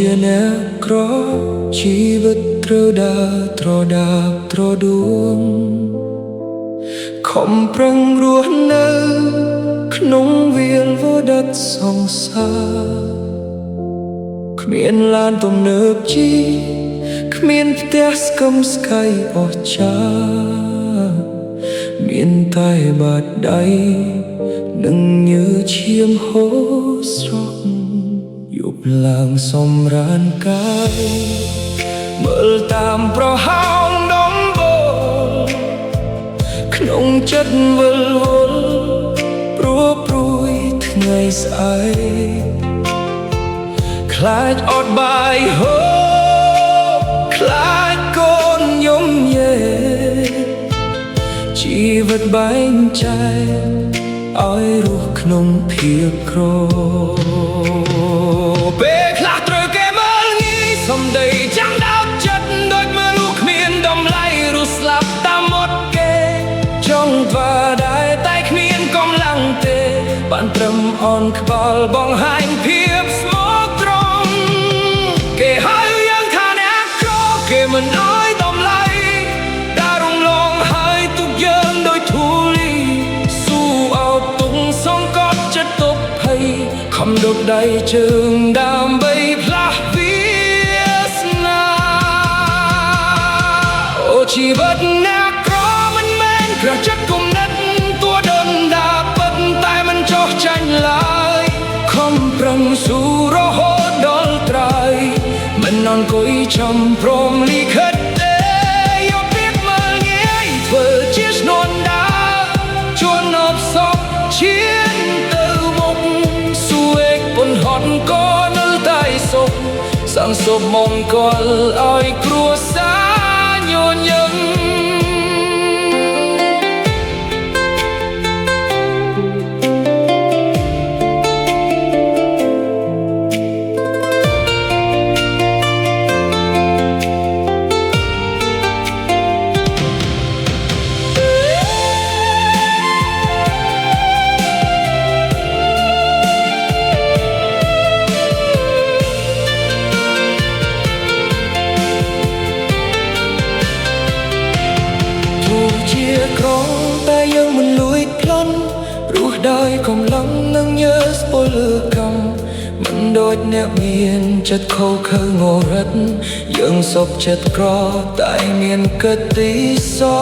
ជាអ្នកក្រជីវិតត្រូវដើរត្រដាបត្រដួងខំប្រឹងរស់នៅក្នុងវាលវដឹកសង្សារគ្មានឡានទំនើបជីគ្មានផ្ទះស្កឹមស្កៃអស្ចារ្យមានតែបាតដៃនឹងញើសឈាមហូរស្រក់យប់ឡើងសម្រានកាយមើលតាមប្រហោងដំបូលក្នុងចិត្តវិលវល់ព្រោះព្រួយថ្ងៃស្អែកខ្លាចអត់បាយហូបខ្លាចកូនយំយេជីវិតបែងចែកឲ្យរស់ក្នុងភាពក្រពេលខ្លះត្រូវគេមើលងាយសំដីចាំដោតចិត្តដូចមើលលោកគ្មានតម្លៃរស់ស្លាប់តាមមាត់គេចង់ធ្វើដែរតែគ្មានកម្លាំងទេបានត្រឹមអន់ក្បាលបង្ហាញភាពស្មោះត្រង់គេហៅយើងថាអ្នកក្រគេមិនអើយតម្លៃដែលរំលងហើយទុកយើងដោយធូលីស៊ូអោបទុកសង្កត់ចិត្តទុកភ័យខំដុតដៃជើងដើម្បីផ្លាស់វាសនាអូជីវិតអ្នកក្រមិនមែនក្រចិត្តគុំនិតតួដុនដាពិតតែមិនចោះចាញ់ឡើយខំប្រឹងស៊ូរហូតដល់ត្រើយមិនអង្គុយចំព្រមលិខិតទេយកពីមើលងាយធ្វើជាស្នួនដាជួនអបសពឈានទៅមុខស៊ូអេកពុនហត់ក៏នៅតែសុខសាងសុបមង្គលឲ្យគ្រួសារញញឹមក្រតែយើងមិនលួចប្លន់រស់ដោយកម្លាំងនឹងញើសពលកម្មមិនដូចអ្នកមានចិត្តខូខើងរឹតយើងសុខចិត្តក្រតែមានកិត្តិសោ